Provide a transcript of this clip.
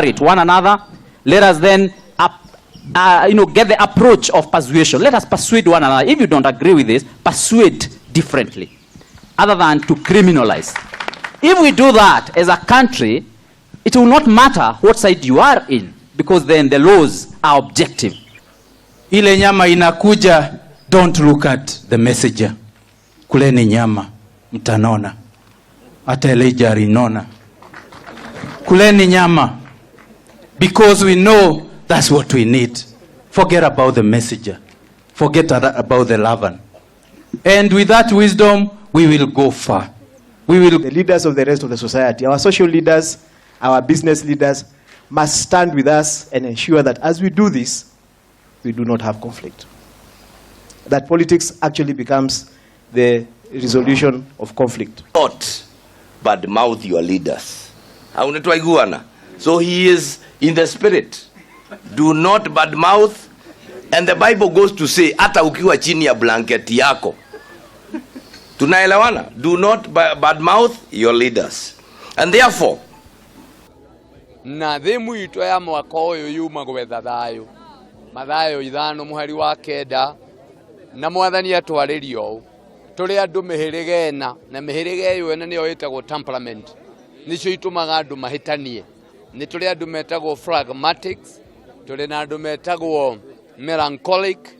it one another. Let us then get the approach of persuasion. Let us persuade one another. If you don't agree with this, persuade differently, other than to criminalize. If we do that as a country, it will not matter what side you are in, because then the laws are objective. Ile nyama inakuja, don't look at the messenger. Kuleni nyama, mtanona. Hata Elijah alinona. Kuleni nyama, because we know that's what we need. Forget about the messenger. Forget about the Lavan. And with that wisdom, we will go far. We will. The leaders of the rest of the society, our social leaders, our business leaders, must stand with us and ensure that as we do this, we do not have conflict. That politics actually becomes the resolution of conflict. Not badmouth your leaders. So he is in the spirit. Do not badmouth. And the Bible goes to say, hata ukiwa chini ya blanket yako. Tunaelewana? Do not badmouth your leaders. And therefore, na thimu ito ya mwaka uyu yuma gwetha thayo mathayo ithano muhari wa kenda na mwathani atwaririo turi andu mihirigena na mihiriga iyo ene niyo itagwo temperament nicio itumaga andu mahitanie ni turi andu metagwo phlegmatics turi na andu metagwo melancholic